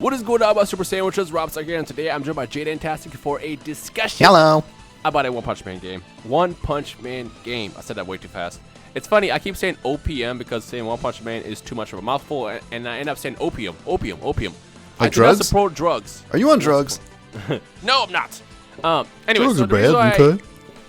What is going on, my Super Sandwiches? Rob's here, and today I'm joined by jDantastic for a discussion Hello. about a One Punch Man game. One Punch Man game. I said that way too fast. It's funny, I keep saying OPM because saying One Punch Man is too much of a mouthful, and I end up saying opium. Like drugs? I support drugs. Are you on drugs? No, I'm not. Anyway, Drugs so are the reason bad, okay.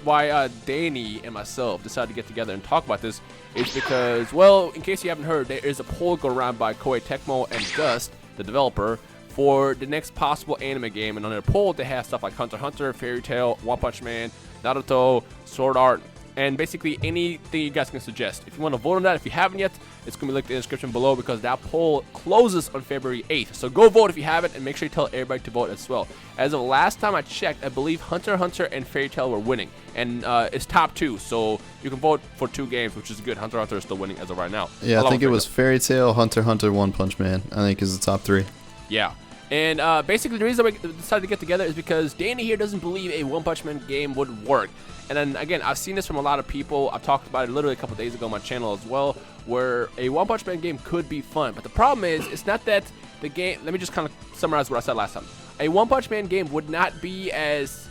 why Danny and myself decided to get together and talk about this is because, well, in case you haven't heard, there is a poll going around by Koei Tecmo and Gust, the developer, for the next possible anime game. And on their poll, they have stuff like Hunter x Hunter, Fairy Tail, One Punch Man, Naruto, Sword Art, and basically anything you guys can suggest. If you want to vote on that, if you haven't yet, it's going to be linked in the description below because that poll closes on February 8th. So go vote if you haven't, and make sure you tell everybody to vote as well. As of last time I checked, I believe Hunter x Hunter and Fairy Tail were winning, and it's top two, so you can vote for two games, which is good. Hunter x Hunter is still winning as of right now. Yeah, I think it was Fairy Tail, Hunter x Hunter, One Punch Man, I think is the top three. Yeah. And basically the reason we decided to get together is because Danny here doesn't believe a One Punch Man game would work. And then again, I've seen this from a lot of people. I've talked about it literally a couple days ago on my channel as well, where a One Punch Man game could be fun. But the problem is, it's not that the game, let me just kind of summarize what I said last time. A One Punch Man game would not be as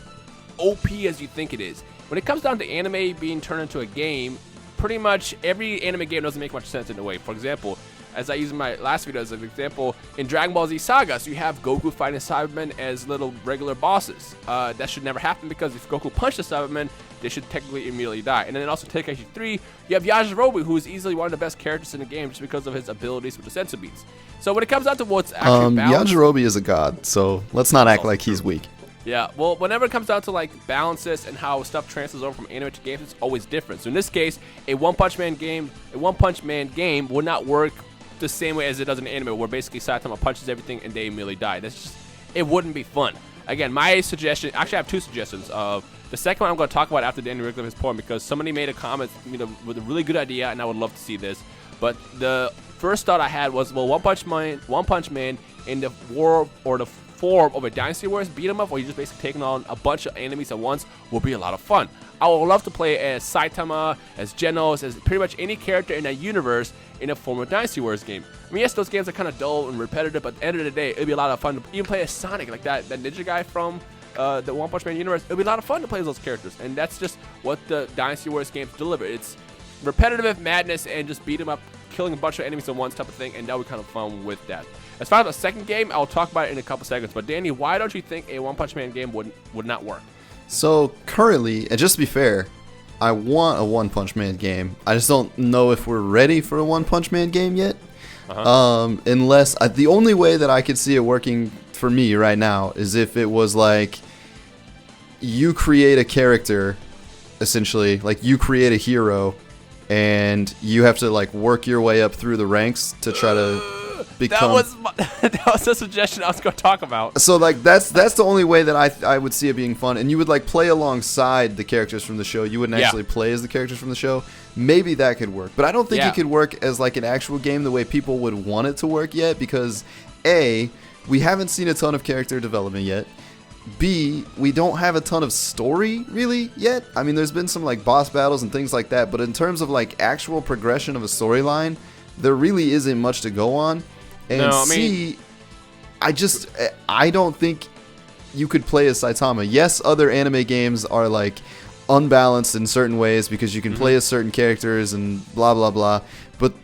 OP as you think it is. When it comes down to anime being turned into a game, pretty much every anime game doesn't make much sense in a way. For example, as I used in my last video as an example, in Dragon Ball Z Saga, so you have Goku fighting Cybermen as little regular bosses. That should never happen because if Goku punched a Cyberman, they should technically immediately die. And then also Tenkaichi 3, you have Yajirobe, who is easily one of the best characters in the game just because of his abilities with the sensu beats. So when it comes down to what's actually balanced, Yajirobe is a god, so let's not act like he's weak. Yeah, well, whenever it comes down to like balances and how stuff transfers over from anime to games, it's always different. So in this case, a One Punch Man game would not work the same way as it does in anime, where basically Saitama punches everything and they immediately die. That's just, it wouldn't be fun. Again, my suggestion, actually I have two suggestions. The second one I'm going to talk about after Danny ripped up his point because somebody made a comment with a really good idea and I would love to see this. But the first thought I had was, well, One Punch Man in the form of a Dynasty Warriors beat 'em up, where you're just basically taking on a bunch of enemies at once, will be a lot of fun. I would love to play as Saitama, as Genos, as pretty much any character in that universe in a form of Dynasty Warriors game. I mean, yes, those games are kind of dull and repetitive, but at the end of the day, it'd be a lot of fun to even play as Sonic, like that ninja guy from the One Punch Man universe. It'd be a lot of fun to play as those characters, and that's just what the Dynasty Warriors games deliver. It's repetitive madness and just beat 'em up, killing a bunch of enemies at once type of thing, and that would be kind of fun with that. As far as the second game, I'll talk about it in a couple seconds. But Danny, why don't you think a One Punch Man game would not work? So currently, and just to be fair, I want a One Punch Man game. I just don't know if we're ready for a One Punch Man game yet. Unless the only way that I could see it working for me right now is if it was like you create a character, essentially, like you create a hero, and you have to like work your way up through the ranks to try to become. That was the suggestion I was going to talk about. So like that's the only way that I would see it being fun, and you would like play alongside the characters from the show. You wouldn't actually play as the characters from the show. Maybe that could work, but I don't think it could work as like an actual game the way people would want it to work yet, because A, we haven't seen a ton of character development yet. B, we don't have a ton of story really yet. I mean, there's been some like boss battles and things like that, but in terms of like actual progression of a storyline, there really isn't much to go on. And C, I don't think you could play as Saitama. Yes, other anime games are like unbalanced in certain ways because you can play as certain characters and blah blah blah. But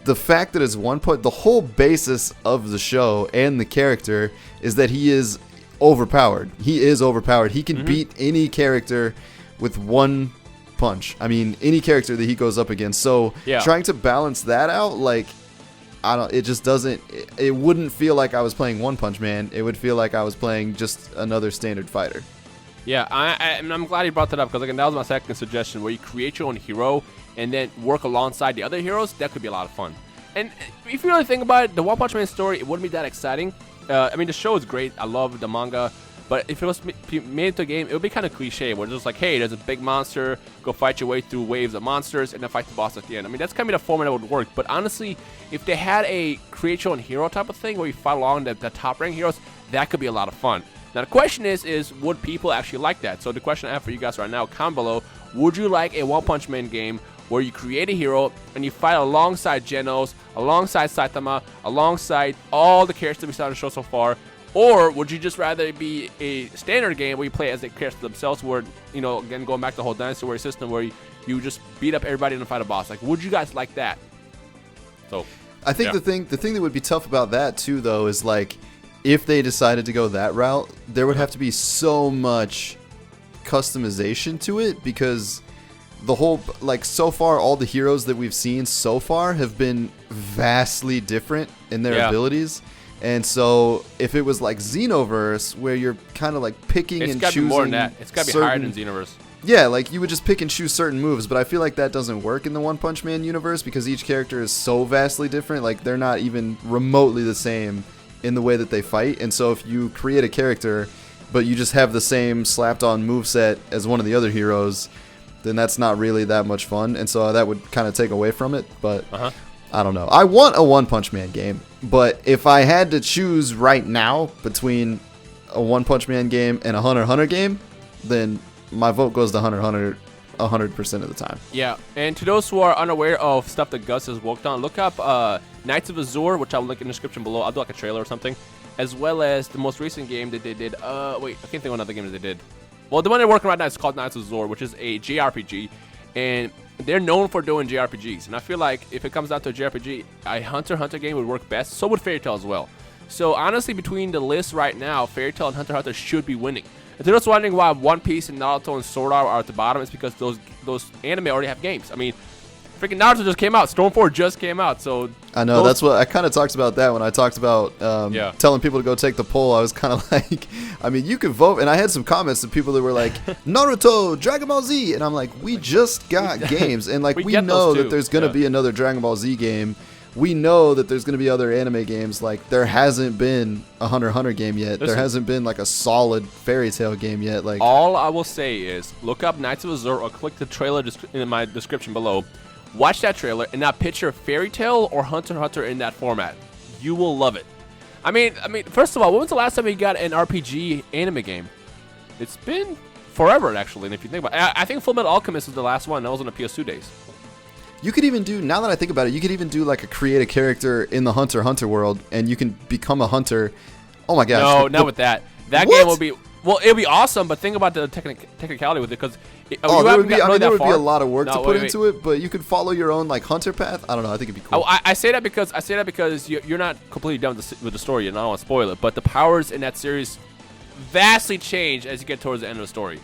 the fact that it's the whole basis of the show and the character is that he is overpowered. He is overpowered. He can beat any character with one punch. I mean, any character that he goes up against. So trying to balance that out, like, it just doesn't, it wouldn't feel like I was playing One Punch Man. It would feel like I was playing just another standard fighter. Yeah, I'm glad you brought that up, because again, that was my second suggestion, where you create your own hero and then work alongside the other heroes. That could be a lot of fun. And if you really think about it, the One Punch Man story, it wouldn't be that exciting. I mean, the show is great. I love the manga. But if it was made into a game, it would be kind of cliche, where it's just like, hey, there's a big monster, go fight your way through waves of monsters, and then fight the boss at the end. I mean, that's kind of the format that would work. But honestly, if they had a create your own hero type of thing, where you fight along the top rank heroes, that could be a lot of fun. Now, the question is would people actually like that? So the question I have for you guys right now, comment below, would you like a One Punch Man game where you create a hero and you fight alongside Genos, alongside Saitama, alongside all the characters we saw in the show so far? Or would you just rather be a standard game where you play as the characters themselves, where, you know, again, going back to the whole Dynasty Warrior system where you just beat up everybody and fight a boss? Like, would you guys like that? So, I think the thing that would be tough about that too, though, is like, if they decided to go that route, there would have to be so much customization to it, because the whole, like, so far all the heroes that we've seen so far have been vastly different in their abilities. And so if it was like Xenoverse, where you're kind of like picking and choosing, it's got to be more than that. It's got to be higher than Xenoverse. Yeah, like you would just pick and choose certain moves, but I feel like that doesn't work in the One Punch Man universe, because each character is so vastly different. Like, they're not even remotely the same in the way that they fight. And so if you create a character, but you just have the same slapped on moveset as one of the other heroes, then that's not really that much fun. And so that would kind of take away from it. But I don't know. I want a One Punch Man game, but if I had to choose right now between a One Punch Man game and a Hunter x Hunter game, then my vote goes to Hunter x Hunter 100% of the time. Yeah, and to those who are unaware of stuff that Gus has worked on, look up Knights of Azure, which I'll link in the description below. I'll do like a trailer or something, as well as the most recent game that they did. Wait, I can't think of another game that they did. Well, the one they're working right now is called Knights of Azure, which is a JRPG, and they're known for doing JRPGs. And I feel like if it comes down to a JRPG, a Hunter x Hunter game would work best. So would Fairy Tail as well. So honestly, between the lists right now, Fairy Tail and Hunter x Hunter should be winning. If you're just wondering why One Piece and Naruto and Sword Art are at the bottom, it's because those anime already have games. I mean, freaking Naruto just came out. Storm 4 just came out. So I know, that's what I kind of talked about that when I talked about telling people to go take the poll. I was kind of like, I mean, you can vote. And I had some comments of people that were like, Naruto, Dragon Ball Z. And I'm like, we just got games. And like, we know that there's going to be another Dragon Ball Z game. We know that there's going to be other anime games. Like, there hasn't been a Hunter x Hunter game yet. There hasn't been like a solid Fairy Tail game yet. Like, all I will say is look up Knights of Azure or click the trailer in my description below. Watch that trailer and now picture Fairy Tail or Hunter x Hunter in that format. You will love it. I mean, first of all, when was the last time you got an RPG anime game? It's been forever, actually. And if you think about it, I think Fullmetal Alchemist was the last one. That was on the PS2 days. You could even do, now that I think about it, you could even do like create a character in the Hunter x Hunter world, and you can become a hunter. Oh my gosh. No, not with that. That game will be, well, it'll be awesome, but think about the technicality with it, because there would be a lot of work to put into it, but you could follow your own like hunter path. I don't know. I think it'd be cool. I say that because you're not completely done with the story, and I don't want to spoil it, but the powers in that series vastly change as you get towards the end of the story.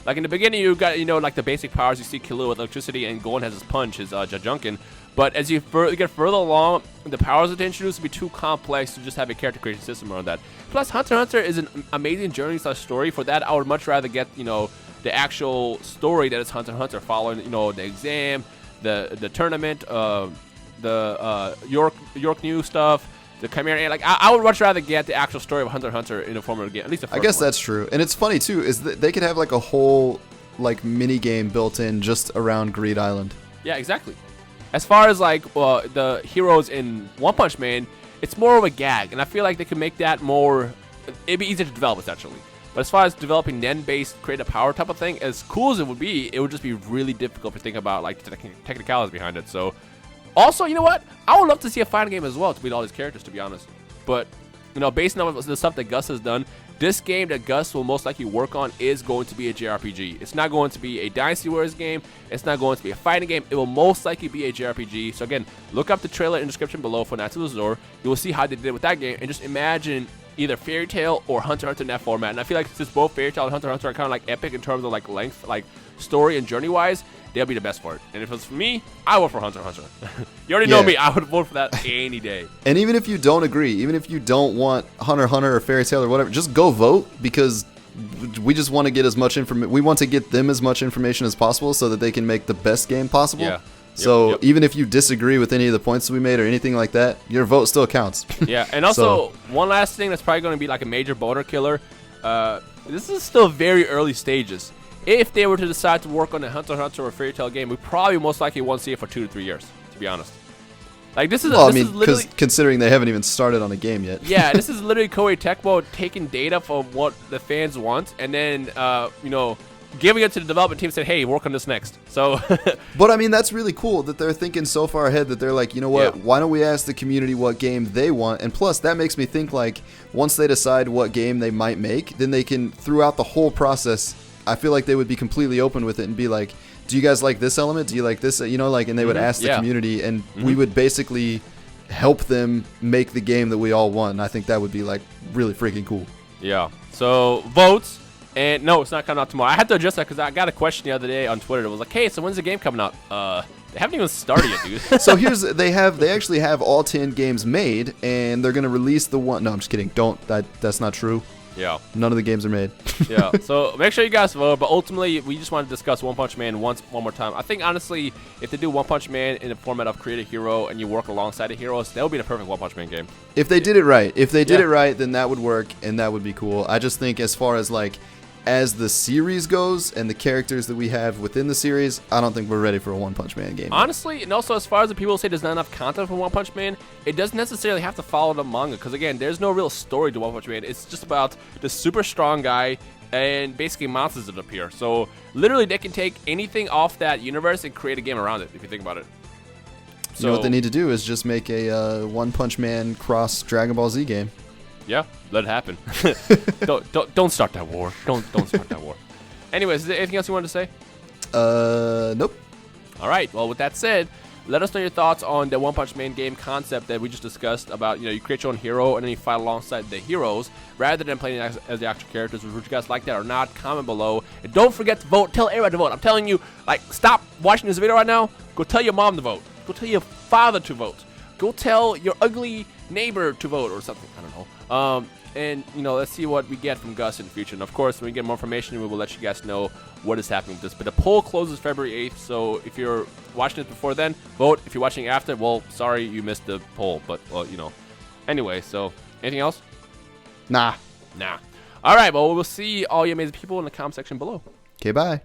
Like in the beginning, you got, like the basic powers. You see Killua with electricity, and Gon has his punch, his Jajunkin. But as you get further along, the powers that they introduce will be too complex to just have a character creation system around that. Plus, Hunter x Hunter is an amazing journey/story. For that, I would much rather get the actual story that is Hunter x Hunter, following the exam, the tournament, the York New stuff. The Chimera, like I would much rather get the actual story of Hunter x Hunter in a form of a game. At least the first I guess one. That's true, and it's funny too. Is that they could have like a whole like mini game built in just around Greed Island. Yeah, exactly. As far as like the heroes in One Punch Man, it's more of a gag, and I feel like they could make that more. It'd be easier to develop essentially. But as far as developing Nen-based creative power type of thing, as cool as it would just be really difficult to think about like the technicalities behind it. So. Also, you know what? I would love to see a fighting game as well to beat all these characters, to be honest. But, based on the stuff that Gus has done, this game that Gus will most likely work on is going to be a JRPG. It's not going to be a Dynasty Warriors game. It's not going to be a fighting game. It will most likely be a JRPG. So again, look up the trailer in the description below for Knights of Azure. You will see how they did with that game, and just imagine either Fairy Tail or Hunter x Hunter in that format. And I feel like since both Fairy Tail and Hunter x Hunter are kind of like epic in terms of like length, like story and journey-wise, they'll be the best for it. And if it was for me, I would vote for Hunter x Hunter. You already know me. I would vote for that any day. And even if you don't agree, even if you don't want Hunter x Hunter or Fairy Tail or whatever, just go vote, because we just want to get as much information. We want to get them as much information as possible so that they can make the best game possible. Yeah. So even if you disagree with any of the points we made or anything like that, your vote still counts. Yeah, and also one last thing that's probably going to be like a major boner killer. This is still very early stages. If they were to decide to work on a Hunter x Hunter or Fairy Tail game, we probably most likely won't see it for 2 to 3 years, to be honest. Like this is because considering they haven't even started on a game yet. Yeah, this is literally Koei Tecmo taking data from what the fans want, and then giving it to the development team, said, "Hey, work on this next." So, but I mean, that's really cool that they're thinking so far ahead that they're like, you know what? Why don't we ask the community what game they want? And plus, that makes me think like once they decide what game they might make, then they can throughout the whole process. I feel like they would be completely open with it and be like, "Do you guys like this element? Do you like this?" You know, like, and they would ask the community, and we would basically help them make the game that we all want. And I think that would be like really freaking cool. Yeah. So votes. And no, it's not coming out tomorrow. I had to adjust that because I got a question the other day on Twitter that was like, "Hey, so when's the game coming out?" They haven't even started yet, dude. So they actually have all 10 games made, and they're gonna release the one. No, I'm just kidding. That's not true. Yeah. None of the games are made. Yeah. So make sure you guys vote. But ultimately, we just want to discuss One Punch Man one more time. I think honestly, if they do One Punch Man in the format of create a hero and you work alongside the heroes, that would be the perfect One Punch Man game. If they did it right, then that would work and that would be cool. I just think as far as like as the series goes and the characters that we have within the series, I don't think we're ready for a One Punch Man game. Honestly, and also as far as the people say there's not enough content for One Punch Man, it doesn't necessarily have to follow the manga. Because again, there's no real story to One Punch Man. It's just about the super strong guy and basically monsters that appear. So literally they can take anything off that universe and create a game around it, if you think about it. So you know what they need to do is just make a One Punch Man cross Dragon Ball Z game. Yeah, let it happen. don't start that war. Don't start that war. Anyways, is there anything else you wanted to say? Nope. All right. Well, with that said, let us know your thoughts on the One Punch Man game concept that we just discussed about, you create your own hero and then you fight alongside the heroes rather than playing as the actual characters. Would you guys like that or not? Comment below. And don't forget to vote. Tell everybody to vote. I'm telling you, like, stop watching this video right now. Go tell your mom to vote. Go tell your father to vote. Go tell your ugly neighbor to vote or something. I don't know. And, let's see what we get from Gust in the future. And, of course, when we get more information, we will let you guys know what is happening with this. But the poll closes February 8th, so if you're watching it before then, vote. If you're watching after, well, sorry you missed the poll. But, well, Anyway, so anything else? Nah. All right, well, we'll see all you amazing people in the comment section below. Okay, bye.